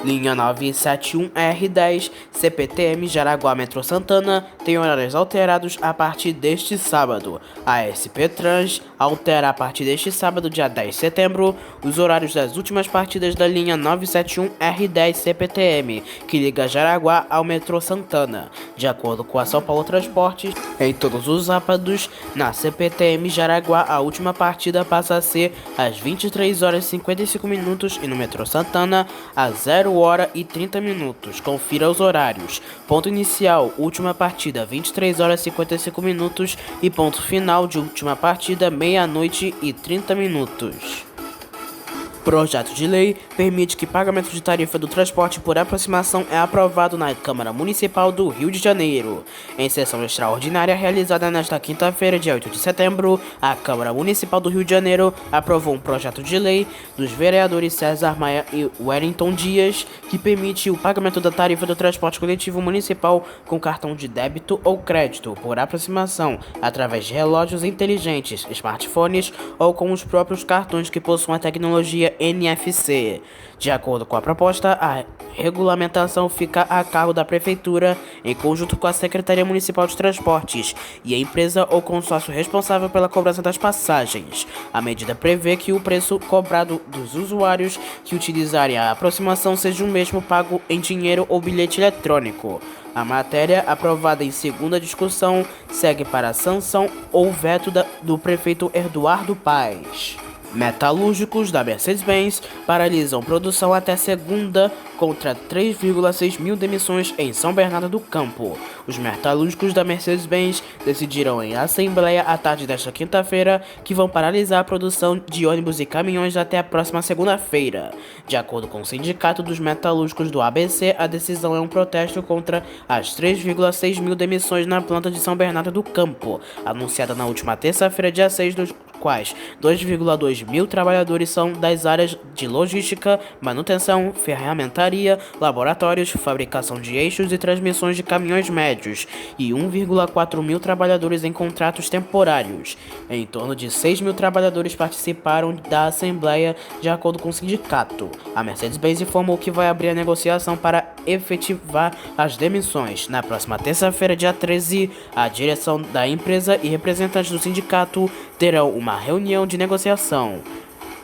Linha 971R10 CPTM Jaraguá Metrô Santana tem horários alterados a partir deste sábado. A SP Trans altera a partir deste sábado, dia 10 de setembro, os horários das últimas partidas da linha 971R10 CPTM, que liga Jaraguá ao Metrô Santana. De acordo com a São Paulo Transportes, em todos os sábados, na CPTM Jaraguá, a última partida passa a ser às 23 horas e 55 minutos e no Metrô Santana, às 0 hora e 30 minutos. Confira os horários. Ponto inicial, última partida, 23 horas e 55 minutos e ponto final de última partida, meia-noite e 30 minutos. Projeto de lei permite que pagamento de tarifa do transporte por aproximação é aprovado na Câmara Municipal do Rio de Janeiro. Em sessão extraordinária realizada nesta quinta-feira, dia 8 de setembro, a Câmara Municipal do Rio de Janeiro aprovou um projeto de lei dos vereadores César Maia e Wellington Dias que permite o pagamento da tarifa do transporte coletivo municipal com cartão de débito ou crédito por aproximação através de relógios inteligentes, smartphones ou com os próprios cartões que possuem a tecnologia NFC. De acordo com a proposta, a regulamentação fica a cargo da Prefeitura, em conjunto com a Secretaria Municipal de Transportes e a empresa ou consórcio responsável pela cobrança das passagens. A medida prevê que o preço cobrado dos usuários que utilizarem a aproximação seja o mesmo pago em dinheiro ou bilhete eletrônico. A matéria, aprovada em segunda discussão, segue para a sanção ou veto do prefeito Eduardo Paes. Metalúrgicos da Mercedes-Benz paralisam produção até segunda contra 3,6 mil demissões em São Bernardo do Campo. Os metalúrgicos da Mercedes-Benz decidiram em assembleia à tarde desta quinta-feira que vão paralisar a produção de ônibus e caminhões até a próxima segunda-feira. De acordo com o Sindicato dos Metalúrgicos do ABC, a decisão é um protesto contra as 3,6 mil demissões na planta de São Bernardo do Campo, anunciada na última terça-feira, dia 6, dos quais 2,2 mil trabalhadores são das áreas de logística, manutenção, ferramentaria, laboratórios, fabricação de eixos e transmissões de caminhões médios, e 1,4 mil trabalhadores em contratos temporários. Em torno de 6 mil trabalhadores participaram da assembleia, de acordo com o sindicato. A Mercedes-Benz informou que vai abrir a negociação para efetivar as demissões. Na próxima terça-feira, dia 13, a direção da empresa e representantes do sindicato terão uma reunião de negociação.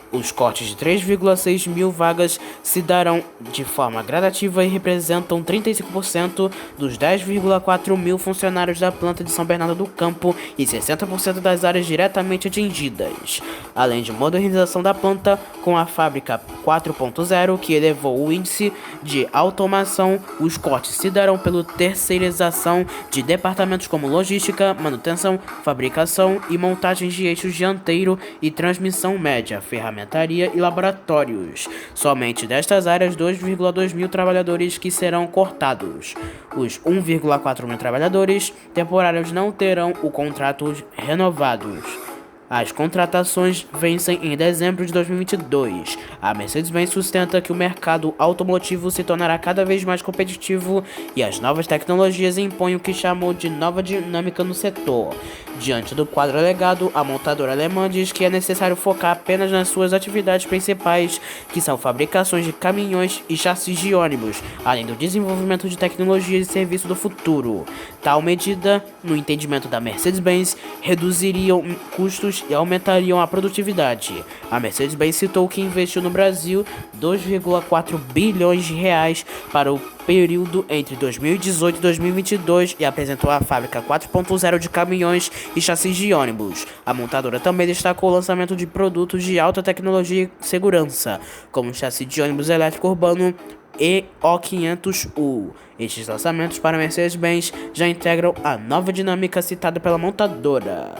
Os cortes de 3,6 mil vagas se darão de forma gradativa e representam 35% dos 10,4 mil funcionários da planta de São Bernardo do Campo e 60% das áreas diretamente atingidas. Além de modernização da planta, com a fábrica 4.0, que elevou o índice de automação, os cortes se darão pela terceirização de departamentos como logística, manutenção, fabricação e montagem de eixos dianteiro e transmissão média, ferramentaria e laboratórios. Somente destas áreas, 2,2 mil trabalhadores que serão cortados. Os 1,4 mil trabalhadores temporários não terão o contrato renovados. As contratações vencem em dezembro de 2022. A Mercedes-Benz sustenta que o mercado automotivo se tornará cada vez mais competitivo e as novas tecnologias impõem o que chamou de nova dinâmica no setor. Diante do quadro alegado, a montadora alemã diz que é necessário focar apenas nas suas atividades principais, que são fabricações de caminhões e chassis de ônibus, além do desenvolvimento de tecnologias e serviço do futuro. Tal medida, no entendimento da Mercedes-Benz, reduziriam custos e aumentariam a produtividade. A Mercedes-Benz citou que investiu no Brasil 2,4 bilhões de reais para o período entre 2018 e 2022 e apresentou a fábrica 4.0 de caminhões e chassis de ônibus. A montadora também destacou o lançamento de produtos de alta tecnologia e segurança, como o chassi de ônibus elétrico urbano EO500U. Estes lançamentos para a Mercedes-Benz já integram a nova dinâmica citada pela montadora.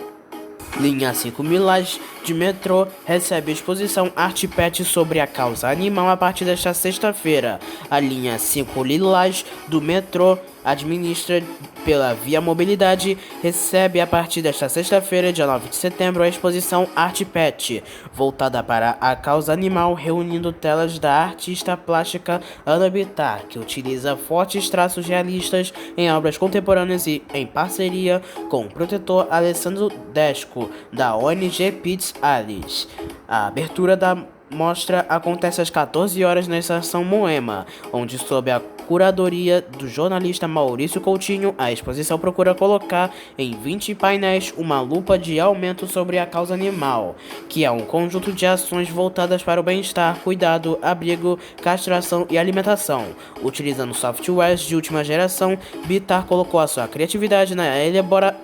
Linha 5 Milhas de metrô recebe exposição Arte Pet sobre a causa animal a partir desta sexta-feira. A linha 5 Lilás do metrô, administra pela Via Mobilidade, recebe a partir desta sexta-feira, dia 9 de setembro, a exposição Arte Pet, voltada para a causa animal, reunindo telas da artista plástica Ana Bittar, que utiliza fortes traços realistas em obras contemporâneas e em parceria com o protetor Alessandro Desco, da ONG Pits Alice. A abertura da mostra acontece às 14 horas na estação Moema, onde, sob a curadoria do jornalista Maurício Coutinho, a exposição procura colocar em 20 painéis uma lupa de aumento sobre a causa animal, que é um conjunto de ações voltadas para o bem-estar, cuidado, abrigo, castração e alimentação. Utilizando softwares de última geração, Bitar colocou a sua criatividade na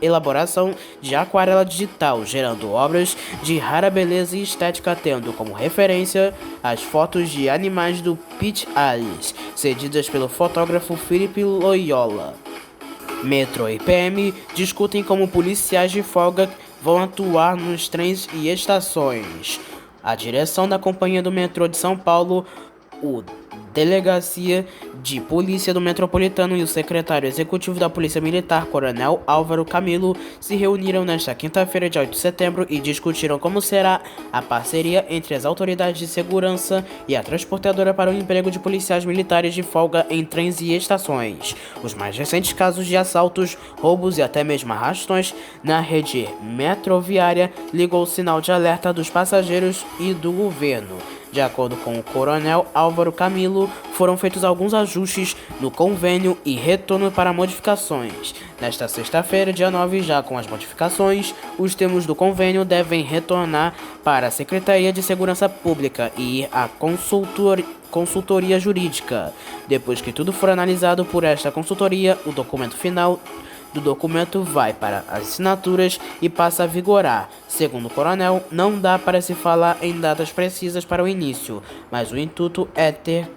elaboração de aquarela digital, gerando obras de rara beleza e estética, tendo como referência as fotos de animais do Pete Alice, cedidas pelo fotógrafo Felipe Loyola. Metrô e PM discutem como policiais de folga vão atuar nos trens e estações. A direção da Companhia do Metrô de São Paulo, o Delegacia de Polícia do Metropolitano e o secretário executivo da Polícia Militar, Coronel Álvaro Camilo, se reuniram nesta quinta-feira, dia 8 de setembro, e discutiram como será a parceria entre as autoridades de segurança e a transportadora para o emprego de policiais militares de folga em trens e estações. Os mais recentes casos de assaltos, roubos e até mesmo arrastões na rede metroviária ligou o sinal de alerta dos passageiros e do governo. De acordo com o Coronel Álvaro Camilo, foram feitos alguns ajustes no convênio e retorno para modificações. Nesta sexta-feira, dia 9, já com as modificações, os termos do convênio devem retornar para a Secretaria de Segurança Pública e a consultoria jurídica. Depois que tudo for analisado por esta consultoria, o documento final do documento vai para as assinaturas e passa a vigorar. Segundo o coronel, não dá para se falar em datas precisas para o início, mas o intuito é ter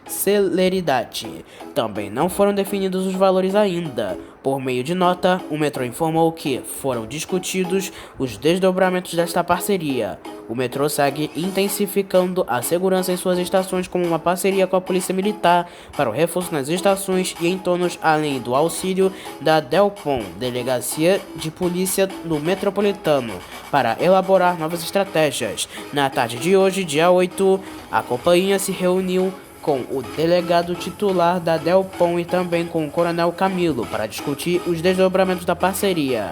celeridade. Também não foram definidos os valores ainda. Por meio de nota, o metrô informou que foram discutidos os desdobramentos desta parceria. O metrô segue intensificando a segurança em suas estações como uma parceria com a Polícia Militar para o reforço nas estações e entornos, além do auxílio da Delpom, Delegacia de Polícia no Metropolitano, para elaborar novas estratégias. Na tarde de hoje, dia 8, a companhia se reuniu com o delegado titular da Delpom e também com o Coronel Camilo para discutir os desdobramentos da parceria.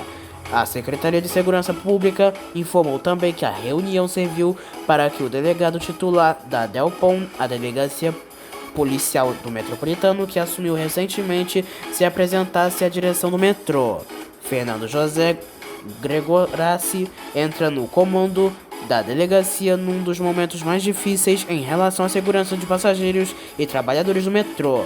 A Secretaria de Segurança Pública informou também que a reunião serviu para que o delegado titular da Delpom, a Delegacia Policial do Metropolitano, que assumiu recentemente, se apresentasse à direção do metrô. Fernando José Gregorassi entra no comando da delegacia num dos momentos mais difíceis em relação à segurança de passageiros e trabalhadores do metrô.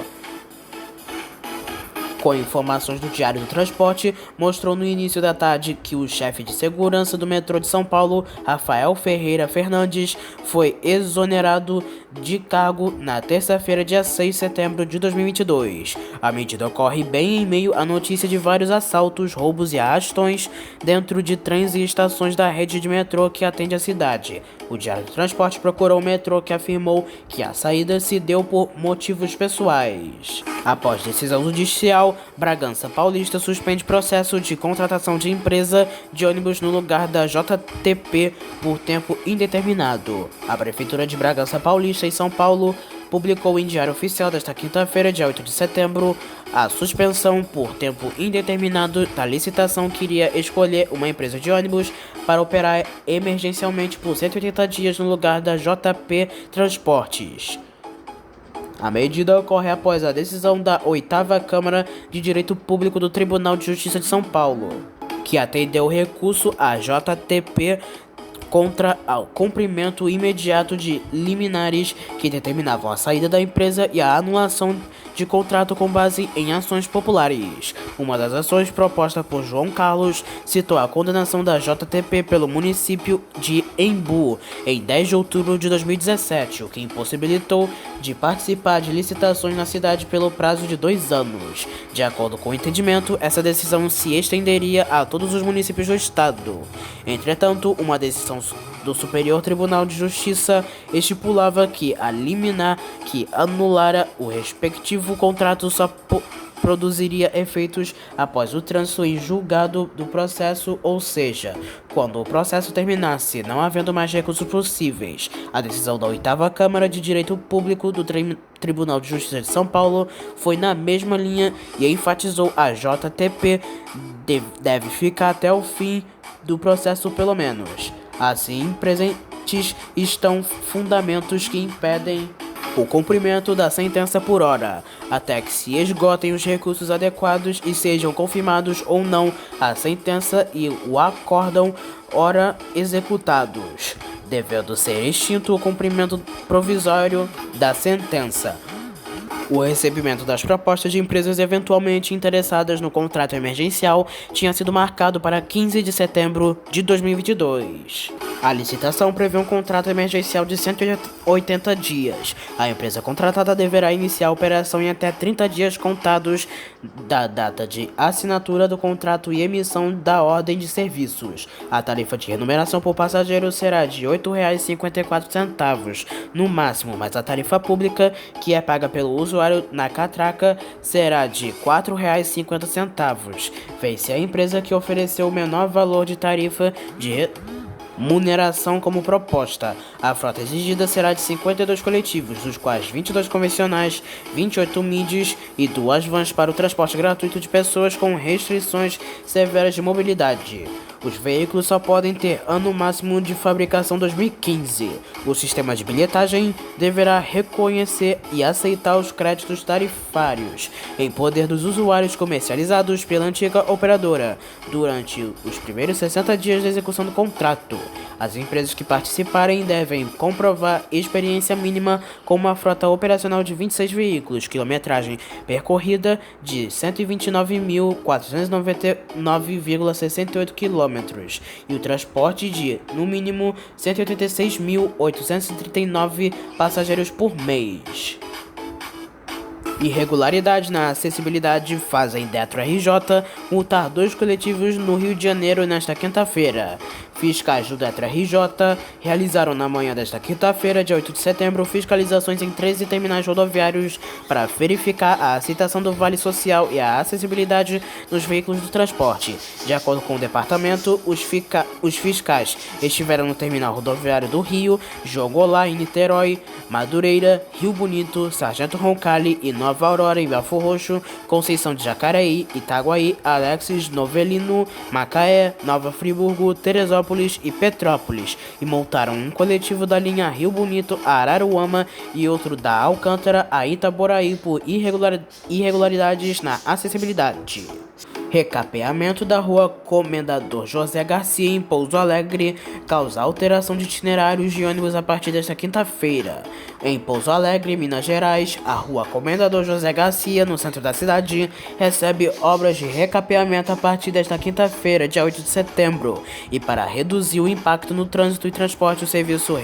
Com informações do Diário do Transporte, mostrou no início da tarde que o chefe de segurança do metrô de São Paulo, Rafael Ferreira Fernandes, foi exonerado de cargo na terça-feira, dia 6 de setembro de 2022. A medida ocorre bem em meio à notícia de vários assaltos, roubos e arrastões dentro de trens e estações da rede de metrô que atende a cidade. O Diário do Transporte procurou o metrô, que afirmou que a saída se deu por motivos pessoais. Após decisão judicial, Bragança Paulista suspende processo de contratação de empresa de ônibus no lugar da JTP por tempo indeterminado. A Prefeitura de Bragança Paulista, em São Paulo, publicou em Diário Oficial desta quinta-feira, dia 8 de setembro, a suspensão por tempo indeterminado da licitação que iria escolher uma empresa de ônibus para operar emergencialmente por 180 dias no lugar da JP Transportes. A medida ocorre após a decisão da 8ª Câmara de Direito Público do Tribunal de Justiça de São Paulo, que atendeu o recurso à JTP contra o cumprimento imediato de liminares que determinavam a saída da empresa e a anulação de contrato com base em ações populares. Uma das ações proposta por João Carlos citou a condenação da JTP pelo município de Embu em 10 de outubro de 2017, o que impossibilitou de participar de licitações na cidade pelo prazo de 2 anos. De acordo com o entendimento, essa decisão se estenderia a todos os municípios do estado. Entretanto, uma decisão do Superior Tribunal de Justiça estipulava que a liminar que anulara o respectivo contrato só produziria efeitos após o trânsito em julgado do processo, ou seja, quando o processo terminasse, não havendo mais recursos possíveis. A decisão da 8ª Câmara de Direito Público do Tribunal de Justiça de São Paulo foi na mesma linha e enfatizou a JTP deve ficar até o fim do processo pelo menos. Assim, estão fundamentos que impedem o cumprimento da sentença por hora, até que se esgotem os recursos adequados e sejam confirmados ou não a sentença e o acórdão ora executados, devendo ser extinto o cumprimento provisório da sentença. O recebimento das propostas de empresas eventualmente interessadas no contrato emergencial tinha sido marcado para 15 de setembro de 2022. A licitação prevê um contrato emergencial de 180 dias. A empresa contratada deverá iniciar a operação em até 30 dias contados da data de assinatura do contrato e emissão da ordem de serviços. A tarifa de remuneração por passageiro será de R$ 8,54 no máximo, mas a tarifa pública, que é paga pelo usuário na catraca, será de R$ 4,50. Vence a empresa que ofereceu o menor valor de tarifa de remuneração como proposta. A frota exigida será de 52 coletivos, dos quais 22 convencionais, 28 midis e 2 vans para o transporte gratuito de pessoas com restrições severas de mobilidade. Os veículos só podem ter ano máximo de fabricação 2015. O sistema de bilhetagem deverá reconhecer e aceitar os créditos tarifários em poder dos usuários comercializados pela antiga operadora durante os primeiros 60 dias de execução do contrato. As empresas que participarem devem comprovar experiência mínima com uma frota operacional de 26 veículos, quilometragem percorrida de 129.499,68 km e o transporte de, no mínimo, 186.839 passageiros por mês. Irregularidade na acessibilidade fazem Detro RJ multar 2 coletivos no Rio de Janeiro nesta quinta-feira. Fiscais do Detro RJ realizaram na manhã desta quinta-feira, dia 8 de setembro, fiscalizações em 13 terminais rodoviários para verificar a aceitação do Vale Social e a acessibilidade nos veículos do transporte. De acordo com o departamento, os fiscais estiveram no terminal rodoviário do Rio, Jogolá em Niterói, Madureira, Rio Bonito, Sargento Roncalli e Nova Aurora em Belfor Roxo, Conceição de Jacareí, Itaguaí, Alexis, Novelino, Macaé, Nova Friburgo, Teresópolis e Petrópolis, e multaram um coletivo da linha Rio Bonito a Araruama e outro da Alcântara a Itaboraí por irregularidades na acessibilidade. Recapeamento da rua Comendador José Garcia em Pouso Alegre causa alteração de itinerários de ônibus a partir desta quinta-feira. Em Pouso Alegre, Minas Gerais, a rua Comendador José Garcia, no centro da cidade, recebe obras de recapeamento a partir desta quinta-feira, dia 8 de setembro. E para reduzir o impacto no trânsito e transporte, o serviço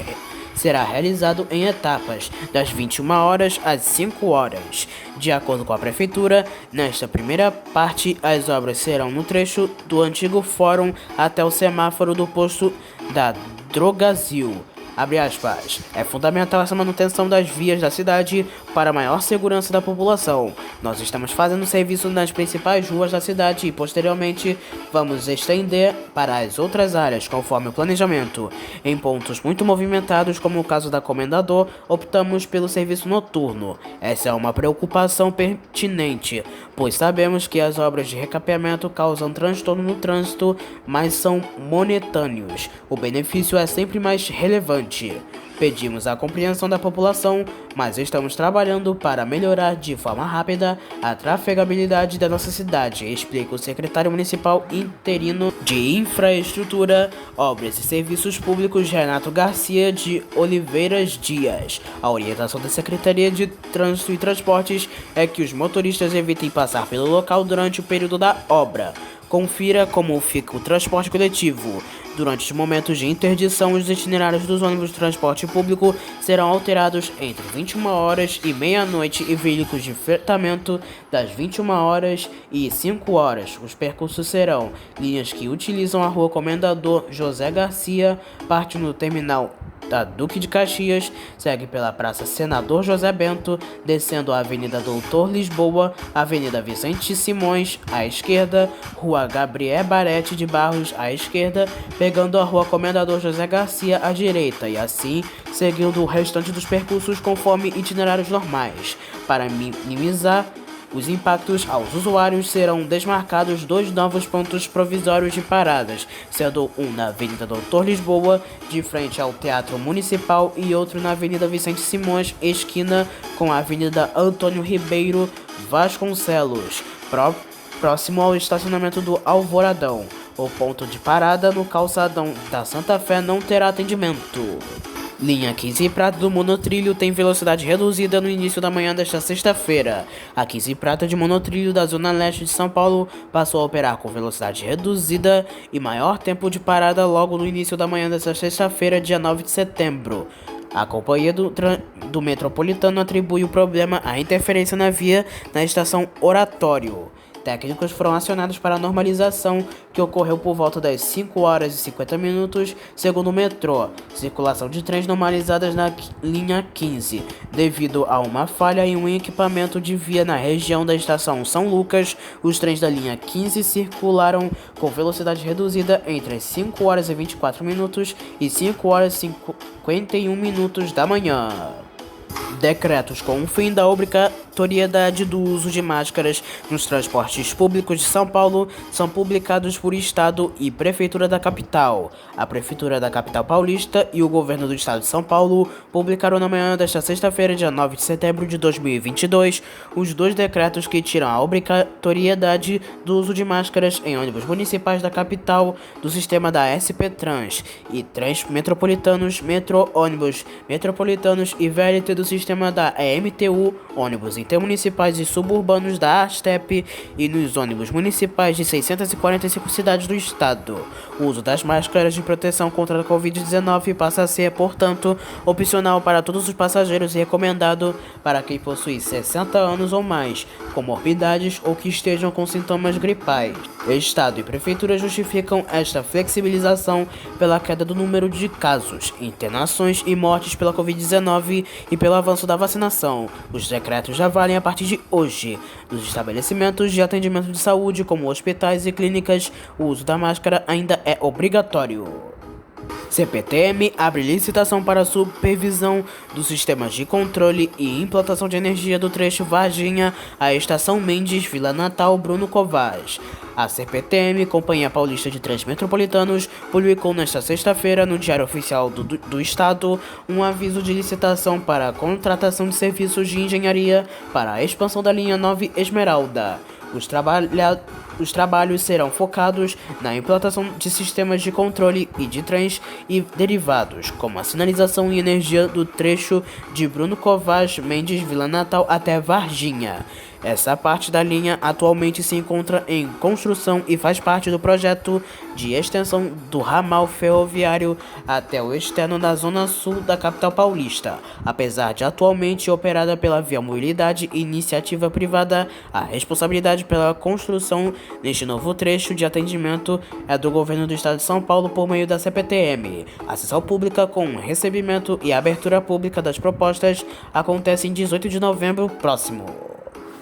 será realizado em etapas, das 21 horas às 5 horas. De acordo com a Prefeitura, nesta primeira parte, as obras serão no trecho do antigo fórum até o semáforo do posto da Drogazil. Abre aspas. É fundamental essa manutenção das vias da cidade para maior segurança da população. Nós estamos fazendo serviço nas principais ruas da cidade e, posteriormente, vamos estender para as outras áreas, conforme o planejamento. Em pontos muito movimentados, como o caso da Comendador, optamos pelo serviço noturno. Essa é uma preocupação pertinente, pois sabemos que as obras de recapeamento causam transtorno no trânsito, mas são momentâneos. O benefício é sempre mais relevante. Pedimos a compreensão da população, mas estamos trabalhando para melhorar de forma rápida a trafegabilidade da nossa cidade, explica o secretário municipal interino de Infraestrutura, Obras e Serviços Públicos, Renato Garcia de Oliveiras Dias. A orientação da Secretaria de Trânsito e Transportes é que os motoristas evitem passar pelo local durante o período da obra. Confira como fica o transporte coletivo. Durante os momentos de interdição, os itinerários dos ônibus de transporte público serão alterados entre 21 horas e meia-noite e veículos de fretamento das 21 horas e 5 horas. Os percursos serão linhas que utilizam a rua Comendador José Garcia, parte no terminal da Duque de Caxias, segue pela Praça Senador José Bento, descendo a Avenida Doutor Lisboa, Avenida Vicente Simões, à esquerda, Rua Gabriel Barete de Barros, à esquerda, pegando a Rua Comendador José Garcia à direita e assim seguindo o restante dos percursos conforme itinerários normais. Para minimizar os impactos aos usuários serão desmarcados 2 novos pontos provisórios de paradas, sendo um na Avenida Doutor Lisboa, de frente ao Teatro Municipal, e outro na Avenida Vicente Simões, esquina com a Avenida Antônio Ribeiro Vasconcelos, próximo ao estacionamento do Alvoradão. O ponto de parada no calçadão da Santa Fé não terá atendimento. Linha 15 Prata do monotrilho tem velocidade reduzida no início da manhã desta sexta-feira. A 15 Prata de monotrilho da Zona Leste de São Paulo passou a operar com velocidade reduzida e maior tempo de parada logo no início da manhã desta sexta-feira, dia 9 de setembro. A companhia do Metropolitano atribui o problema à interferência na via na estação Oratório. Técnicos foram acionados para a normalização, que ocorreu por volta das 5 horas e 50 minutos, segundo o metrô. Circulação de trens normalizadas na linha 15, devido a uma falha em um equipamento de via na região da estação São Lucas. Os trens da linha 15 circularam com velocidade reduzida entre as 5 horas e 24 minutos e 5 horas e 51 minutos da manhã. Decretos com o fim da obrigatoriedade do uso de máscaras nos transportes públicos de São Paulo são publicados por Estado e Prefeitura da capital. A Prefeitura da capital paulista e o Governo do Estado de São Paulo publicaram na manhã desta sexta-feira, dia 9 de setembro de 2022, os 2 decretos que tiram a obrigatoriedade do uso de máscaras em ônibus municipais da capital do sistema da SP Trans e trens metropolitanos, metrô, ônibus metropolitanos e VLT do sistema da EMTU, ônibus intermunicipais e suburbanos da ASTEP e nos ônibus municipais de 645 cidades do estado. O uso das máscaras de proteção contra a Covid-19 passa a ser, portanto, opcional para todos os passageiros e recomendado para quem possui 60 anos ou mais, comorbidades ou que estejam com sintomas gripais. Estado e Prefeitura justificam esta flexibilização pela queda do número de casos, internações e mortes pela Covid-19 e pelo avanço da vacinação. Os decretos já valem a partir de hoje. Nos estabelecimentos de atendimento de saúde, como hospitais e clínicas, o uso da máscara ainda é obrigatório. CPTM abre licitação para supervisão dos sistemas de controle e implantação de energia do trecho Varginha à Estação Mendes, Vila Natal, Bruno Covas. A CPTM, Companhia Paulista de Trens Metropolitanos, publicou nesta sexta-feira no Diário Oficial do Estado um aviso de licitação para a contratação de serviços de engenharia para a expansão da linha 9 Esmeralda. Os trabalhos serão focados na implantação de sistemas de controle e de trens e derivados, como a sinalização e energia do trecho de Bruno Covas, Mendes, Vila Natal até Varginha. Essa parte da linha atualmente se encontra em construção e faz parte do projeto de extensão do ramal ferroviário até o externo da zona sul da capital paulista. Apesar de atualmente operada pela Via Mobilidade e iniciativa privada, a responsabilidade pela construção neste novo trecho de atendimento é do Governo do Estado de São Paulo por meio da CPTM. A sessão pública com recebimento e abertura pública das propostas acontece em 18 de novembro próximo.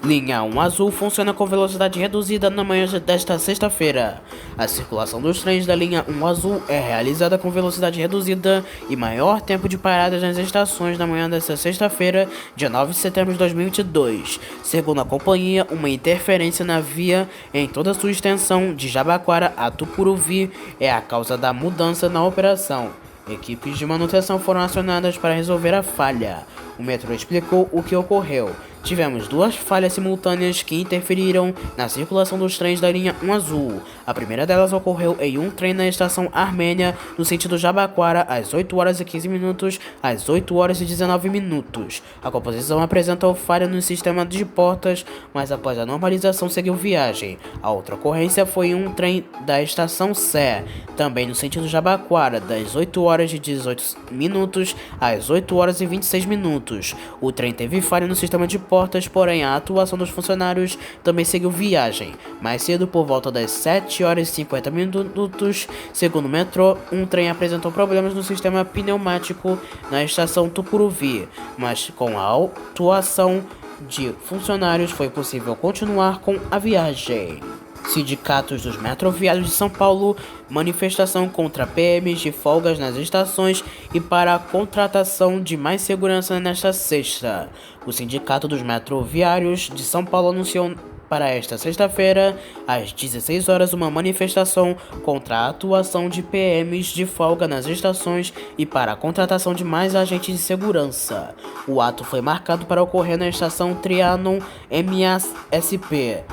Linha 1 Azul funciona com velocidade reduzida na manhã desta sexta-feira. A circulação dos trens da linha 1 Azul é realizada com velocidade reduzida e maior tempo de paradas nas estações na manhã desta sexta-feira, dia 9 de setembro de 2022. Segundo a companhia, uma interferência na via em toda a sua extensão, de Jabaquara a Tucuruvi, é a causa da mudança na operação. Equipes de manutenção foram acionadas para resolver a falha. O metrô explicou o que ocorreu. Tivemos 2 falhas simultâneas que interferiram na circulação dos trens da linha 1 Azul. A primeira delas ocorreu em um trem na estação Armênia, no sentido Jabaquara, às 8 horas e 15 minutos, às 8 horas e 19 minutos. A composição apresentou falha no sistema de portas, mas após a normalização seguiu viagem. A outra ocorrência foi em um trem da estação Sé, também no sentido Jabaquara, das 8 horas e 18 minutos às 8 horas e 26 minutos. O trem teve falha no sistema de portas, porém a atuação dos funcionários também seguiu viagem. Mais cedo, por volta das 7 horas e 50 minutos, segundo o metrô, um trem apresentou problemas no sistema pneumático na estação Tucuruvi, mas com a atuação de funcionários foi possível continuar com a viagem. Sindicatos dos Metroviários de São Paulo, manifestação contra PMs de folgas nas estações e para a contratação de mais segurança nesta sexta. O Sindicato dos Metroviários de São Paulo anunciou para esta sexta-feira, às 16 horas, uma manifestação contra a atuação de PMs de folga nas estações e para a contratação de mais agentes de segurança. O ato foi marcado para ocorrer na estação Trianon MASP.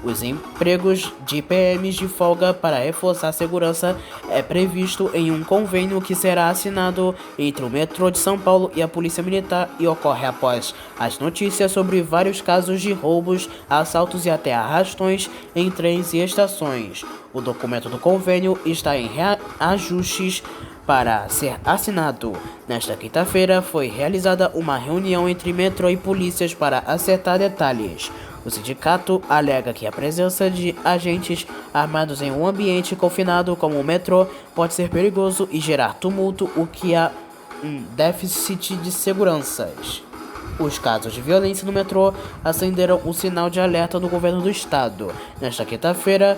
Os empregos de PMs de folga para reforçar a segurança é previsto em um convênio que será assinado entre o metrô de São Paulo e a Polícia Militar e ocorre após as notícias sobre vários casos de roubos, assaltos e até arrastões em trens e estações. O documento do convênio está em reajustes para ser assinado. Nesta quinta-feira foi realizada uma reunião entre metrô e polícias para acertar detalhes. O sindicato alega que a presença de agentes armados em um ambiente confinado como o metrô pode ser perigoso e gerar tumulto, o que há um déficit de seguranças. Os casos de violência no metrô acenderam o sinal de alerta do governo do estado. Nesta quinta-feira,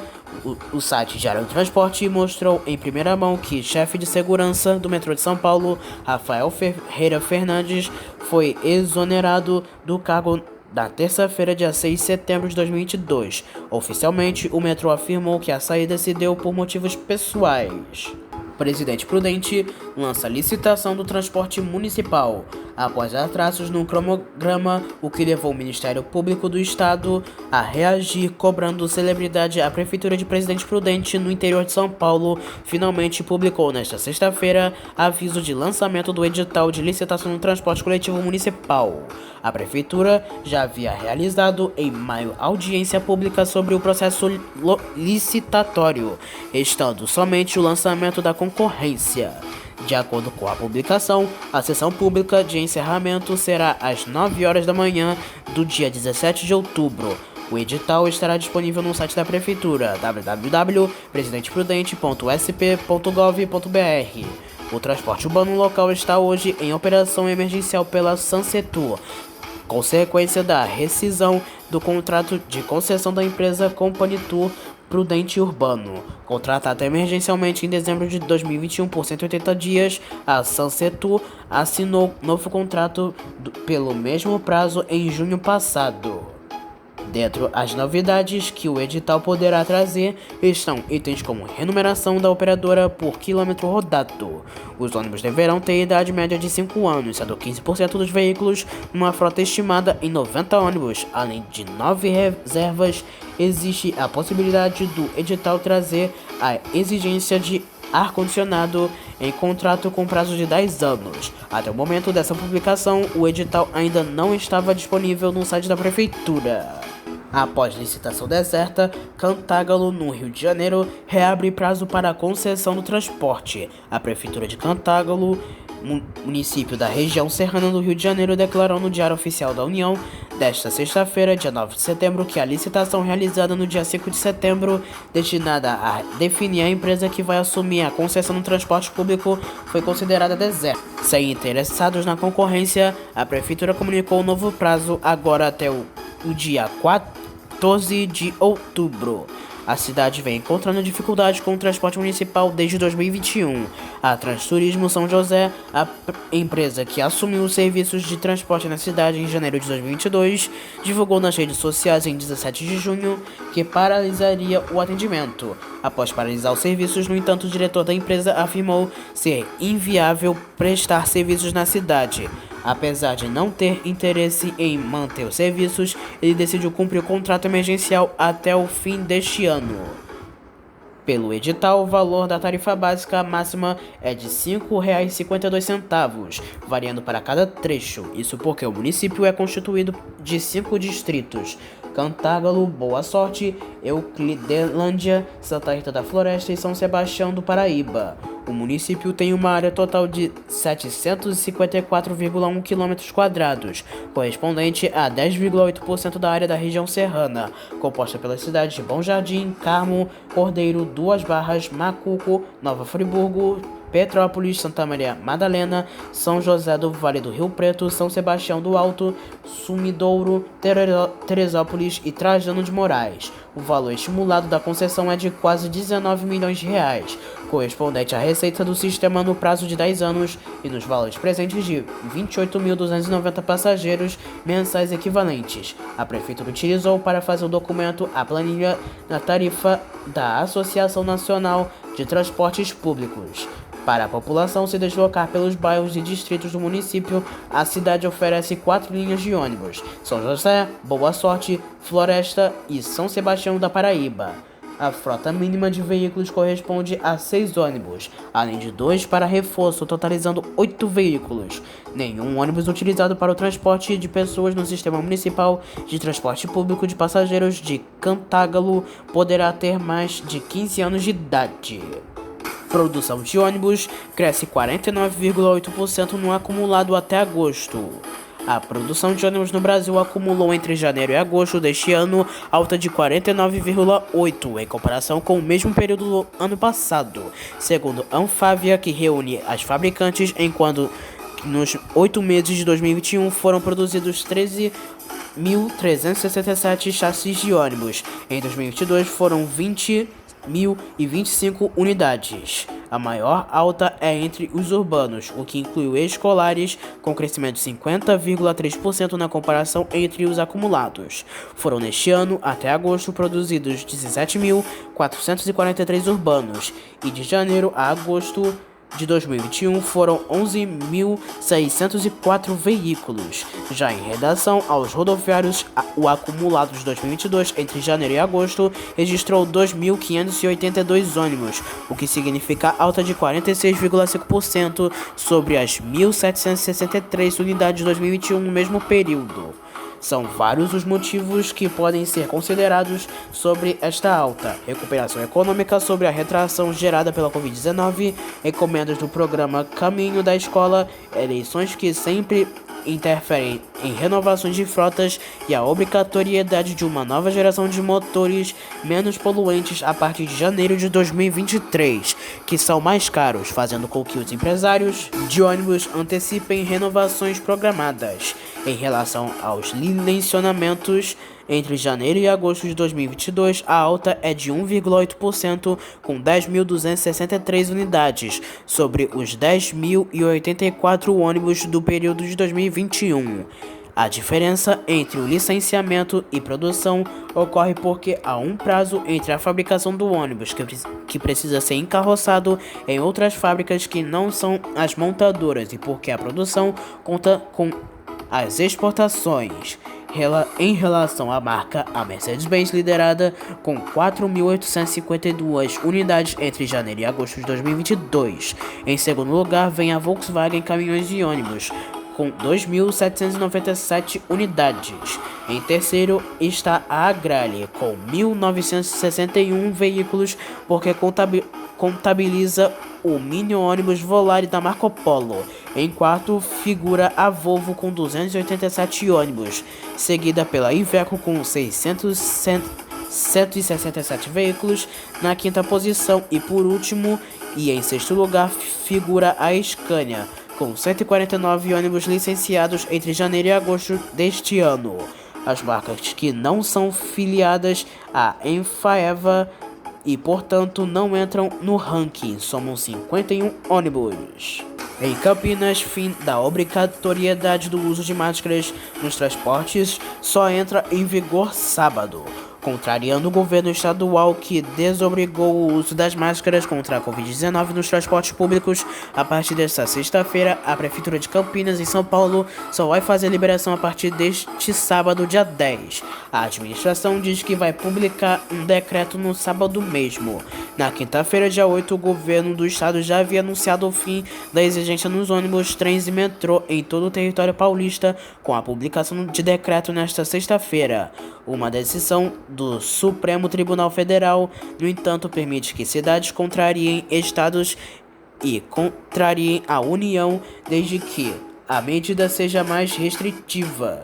o site Diário do Transporte mostrou em primeira mão que chefe de segurança do metrô de São Paulo, Rafael Ferreira Fernandes, foi exonerado do cargo na terça-feira, dia 6 de setembro de 2022. Oficialmente, o metrô afirmou que a saída se deu por motivos pessoais. Presidente Prudente lança licitação do transporte municipal após atrasos no cronograma, o que levou o Ministério Público do Estado a reagir, cobrando celebridade. A Prefeitura de Presidente Prudente, no interior de São Paulo, finalmente publicou nesta sexta-feira aviso de lançamento do edital de licitação do transporte coletivo municipal. A Prefeitura já havia realizado em maio audiência pública sobre o processo licitatório, estando somente o lançamento da concorrência. De acordo com a publicação, a sessão pública de encerramento será às 9 horas da manhã do dia 17 de outubro. O edital estará disponível no site da Prefeitura, www.presidenteprudente.sp.gov.br. O transporte urbano local está hoje em operação emergencial pela Sansetur, consequência da rescisão do contrato de concessão da empresa Company Tour Prudente Urbano, contratada emergencialmente em dezembro de 2021 por 180 dias. A Sansetur assinou novo contrato pelo mesmo prazo em junho passado. Dentro as novidades que o edital poderá trazer estão itens como remuneração da operadora por quilômetro rodado. Os ônibus deverão ter idade média de 5 anos, sendo 15% dos veículos uma frota estimada em 90 ônibus. Além de 9 reservas, existe a possibilidade do edital trazer a exigência de ar-condicionado em contrato com prazo de 10 anos. Até o momento dessa publicação, o edital ainda não estava disponível no site da Prefeitura. Após licitação deserta, Cantágalo, no Rio de Janeiro, reabre prazo para a concessão do transporte. A Prefeitura de Cantágalo, município da região serrana do Rio de Janeiro, declarou no Diário Oficial da União desta sexta-feira, dia 9 de setembro, que a licitação realizada no dia 5 de setembro, destinada a definir a empresa que vai assumir a concessão do transporte público, foi considerada deserta. Sem interessados na concorrência, a Prefeitura comunicou um novo prazo agora até o dia 14 de outubro. A cidade vem encontrando dificuldade com o transporte municipal desde 2021. A Transturismo São José, a empresa que assumiu os serviços de transporte na cidade em janeiro de 2022, divulgou nas redes sociais em 17 de junho que paralisaria o atendimento. Após paralisar os serviços, no entanto, o diretor da empresa afirmou ser inviável prestar serviços na cidade. Apesar de não ter interesse em manter os serviços, ele decidiu cumprir o contrato emergencial até o fim deste ano. Pelo edital, o valor da tarifa básica máxima é de R$ 5,52, variando para cada trecho. Isso porque o município é constituído de 5 distritos: Cantágalo, Boa Sorte, Euclidelândia, Santa Rita da Floresta e São Sebastião do Paraíba. O município tem uma área total de 754,1 km², correspondente a 10,8% da área da região serrana, composta pelas cidades de Bom Jardim, Carmo, Cordeiro, Duas Barras, Macuco, Nova Friburgo, Petrópolis, Santa Maria Madalena, São José do Vale do Rio Preto, São Sebastião do Alto, Sumidouro, Teresópolis e Trajano de Moraes. O valor estimulado da concessão é de quase 19 milhões de reais, correspondente à receita do sistema no prazo de 10 anos e nos valores presentes de 28.290 passageiros mensais equivalentes. A Prefeitura utilizou para fazer o documento a planilha da tarifa da Associação Nacional de Transportes Públicos. Para a população se deslocar pelos bairros e distritos do município, a cidade oferece 4 linhas de ônibus: São José, Boa Sorte, Floresta e São Sebastião da Paraíba. A frota mínima de veículos corresponde a 6 ônibus, além de 2 para reforço, totalizando 8 veículos. Nenhum ônibus utilizado para o transporte de pessoas no Sistema Municipal de Transporte Público de Passageiros de Cantagalo poderá ter mais de 15 anos de idade. Produção de ônibus cresce 49,8% no acumulado até agosto. A produção de ônibus no Brasil acumulou entre janeiro e agosto deste ano alta de 49,8% em comparação com o mesmo período do ano passado, segundo a Anfávia, que reúne as fabricantes, enquanto nos 8 meses de 2021 foram produzidos 13.367 chassis de ônibus. Em 2022 foram 20.025 unidades. A maior alta é entre os urbanos, o que inclui escolares, com crescimento de 50,3% na comparação entre os acumulados. Foram neste ano, até agosto, produzidos 17.443 urbanos, e de janeiro a agosto de 2021 foram 11.604 veículos. Já em relação aos rodoviários, o acumulado de 2022 entre janeiro e agosto registrou 2.582 ônibus, o que significa alta de 46,5% sobre as 1.763 unidades de 2021 no mesmo período. São vários os motivos que podem ser considerados sobre esta alta: recuperação econômica sobre a retração gerada pela Covid-19, encomendas do programa Caminho da Escola, eleições que sempre interferem em renovações de frotas e a obrigatoriedade de uma nova geração de motores menos poluentes a partir de janeiro de 2023, que são mais caros, fazendo com que os empresários de ônibus antecipem renovações programadas. Em relação aos licenciamentos, entre janeiro e agosto de 2022, a alta é de 1,8%, com 10.263 unidades, sobre os 10.084 ônibus do período de 2021. A diferença entre o licenciamento e produção ocorre porque há um prazo entre a fabricação do ônibus, que precisa ser encarroçado em outras fábricas que não são as montadoras, e porque a produção conta com as exportações. Em relação à marca, a Mercedes-Benz liderada com 4.852 unidades entre janeiro e agosto de 2022. Em segundo lugar vem a Volkswagen Caminhões e Ônibus, com 2.797 unidades. Em terceiro está a Agrale, com 1.961 veículos, porque contabiliza o mini ônibus Volare da Marco Polo. Em quarto figura a Volvo com 287 ônibus, seguida pela Iveco com 167 veículos na quinta posição, e por último e em sexto lugar figura a Scania, com 149 ônibus licenciados entre janeiro e agosto deste ano. As marcas que não são filiadas à Enfaeva e, portanto, não entram no ranking, somam 51 ônibus. Em Campinas, fim da obrigatoriedade do uso de máscaras nos transportes só entra em vigor sábado, contrariando o governo estadual, que desobrigou o uso das máscaras contra a Covid-19 nos transportes públicos. A partir desta sexta-feira, a Prefeitura de Campinas, em São Paulo, só vai fazer a liberação a partir deste sábado, dia 10. A administração diz que vai publicar um decreto no sábado mesmo. Na quinta-feira, dia 8, o governo do estado já havia anunciado o fim da exigência nos ônibus, trens e metrô em todo o território paulista, com a publicação de decreto nesta sexta-feira. Uma decisão do Supremo Tribunal Federal, no entanto, permite que cidades contrariem estados e contrariem a União, desde que a medida seja mais restritiva.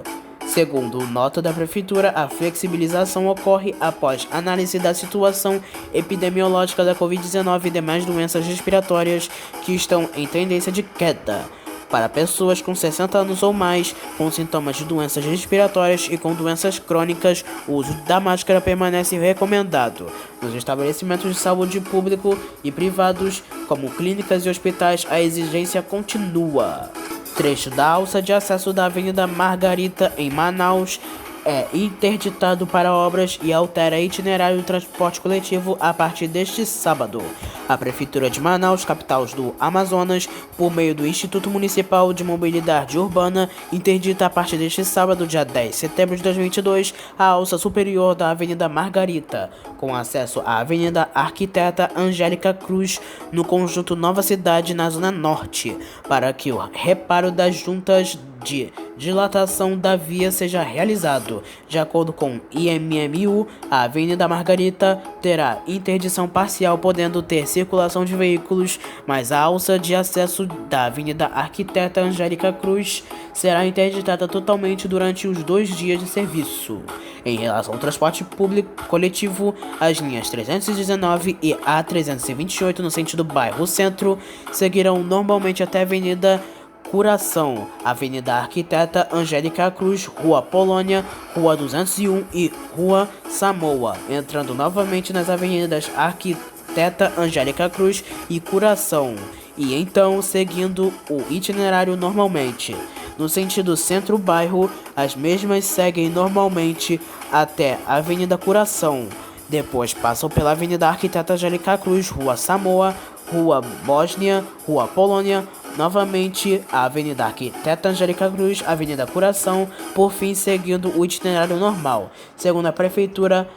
Segundo nota da Prefeitura, a flexibilização ocorre após análise da situação epidemiológica da Covid-19 e demais doenças respiratórias que estão em tendência de queda. Para pessoas com 60 anos ou mais, com sintomas de doenças respiratórias e com doenças crônicas, o uso da máscara permanece recomendado. Nos estabelecimentos de saúde público e privados, como clínicas e hospitais, a exigência continua. Trecho da alça de acesso da Avenida Margarita, em Manaus, é interditado para obras e altera itinerário do transporte coletivo a partir deste sábado. A Prefeitura de Manaus, capital do Amazonas, por meio do Instituto Municipal de Mobilidade Urbana, interdita a partir deste sábado, dia 10 de setembro de 2022, a alça superior da Avenida Margarita, com acesso à Avenida Arquiteta Angélica Cruz, no conjunto Nova Cidade, na Zona Norte, para que o reparo das juntas de dilatação da via seja realizado. De acordo com o IMMU, a Avenida Margarita terá interdição parcial, podendo ter circulação de veículos, mas a alça de acesso da Avenida Arquiteta Angélica Cruz será interditada totalmente durante os 2 dias de serviço. Em relação ao transporte público coletivo, as linhas 319 e A328 no sentido bairro Centro seguirão normalmente até a Avenida Curação, Avenida Arquiteta Angélica Cruz, Rua Polônia, Rua 201 e Rua Samoa, entrando novamente nas avenidas Arquiteta Angélica Cruz e Curação, e então seguindo o itinerário normalmente. No sentido centro-bairro, as mesmas seguem normalmente até a Avenida Curação, depois passam pela Avenida Arquiteta Angélica Cruz, Rua Samoa, Rua Bósnia, Rua Polônia, novamente a Avenida Arquiteta Angélica Cruz, Avenida Curação, por fim seguindo o itinerário normal. Segundo a Prefeitura,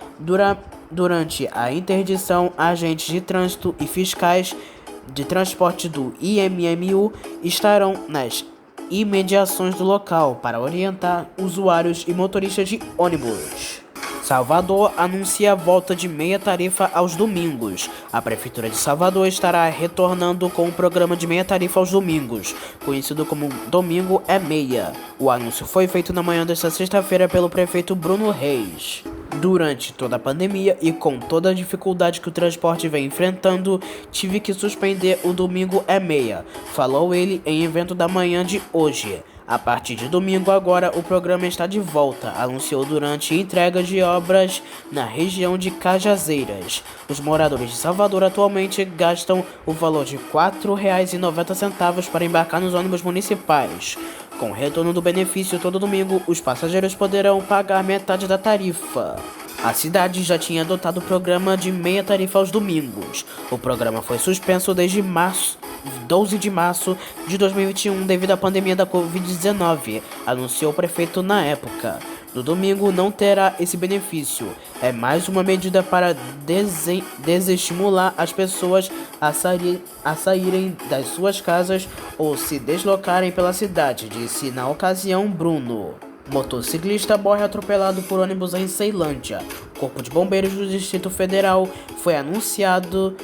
durante a interdição, agentes de trânsito e fiscais de transporte do IMMU estarão nas imediações do local para orientar usuários e motoristas de ônibus. Salvador anuncia a volta de meia tarifa aos domingos. A Prefeitura de Salvador estará retornando com o programa de meia tarifa aos domingos, conhecido como Domingo é Meia. O anúncio foi feito na manhã desta sexta-feira pelo prefeito Bruno Reis. Durante toda a pandemia e com toda a dificuldade que o transporte vem enfrentando, tive que suspender o Domingo é Meia, falou ele em evento da manhã de hoje. A partir de domingo agora o programa está de volta, anunciou durante entrega de obras na região de Cajazeiras. Os moradores de Salvador atualmente gastam o valor de R$ 4,90 para embarcar nos ônibus municipais. Com o retorno do benefício todo domingo, os passageiros poderão pagar metade da tarifa. A cidade já tinha adotado o programa de meia tarifa aos domingos. O programa foi suspenso desde 12 de março de 2021 devido à pandemia da Covid-19, anunciou o prefeito na época. No domingo não terá esse benefício. É mais uma medida para desestimular as pessoas a saírem das suas casas ou se deslocarem pela cidade, disse na ocasião Bruno. Motociclista morre atropelado por ônibus em Ceilândia. O Corpo de Bombeiros do Distrito Federal foi anunciado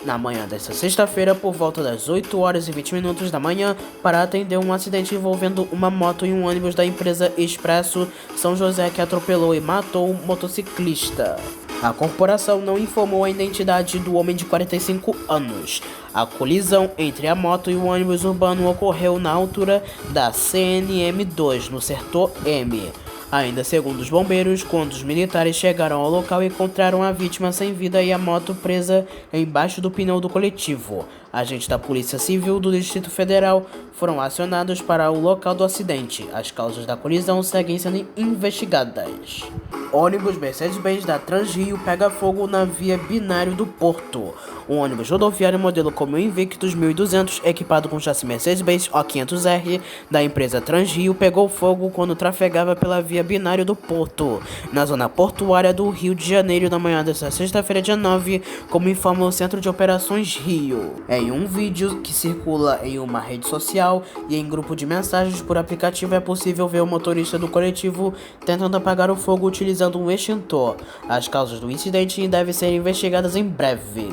na manhã desta sexta-feira por volta das 8 horas e 20 minutos da manhã para atender um acidente envolvendo uma moto e um ônibus da empresa Expresso São José que atropelou e matou um motociclista. A corporação não informou a identidade do homem de 45 anos. A colisão entre a moto e o ônibus urbano ocorreu na altura da CNM2, no setor M. Ainda segundo os bombeiros, quando os militares chegaram ao local, encontraram a vítima sem vida e a moto presa embaixo do pneu do coletivo. Agentes da Polícia Civil do Distrito Federal foram acionados para o local do acidente. As causas da colisão seguem sendo investigadas. Ônibus Mercedes-Benz da Transrio pega fogo na via binário do Porto. Um ônibus rodoviário modelo como o Invictus 1200, equipado com chassi Mercedes-Benz O500R da empresa Transrio, pegou fogo quando trafegava pela via binário do Porto, na zona portuária do Rio de Janeiro, na manhã desta sexta-feira, dia 9, como informa o Centro de Operações Rio. Em um vídeo que circula em uma rede social e em grupo de mensagens por aplicativo, é possível ver o motorista do coletivo tentando apagar o fogo utilizando um extintor. As causas do incidente devem ser investigadas em breve.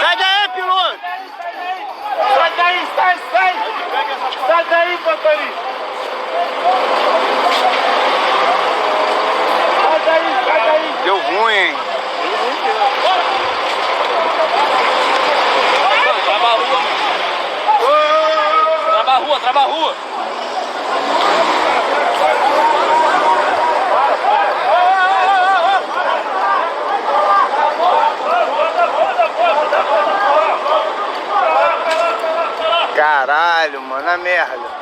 Sai daí, piloto! Sai daí, sai! Peri. Sai daí. Deu ruim, hein? Trava a rua, mano. Trava a rua, trava a rua. Caralho, mano, a merda.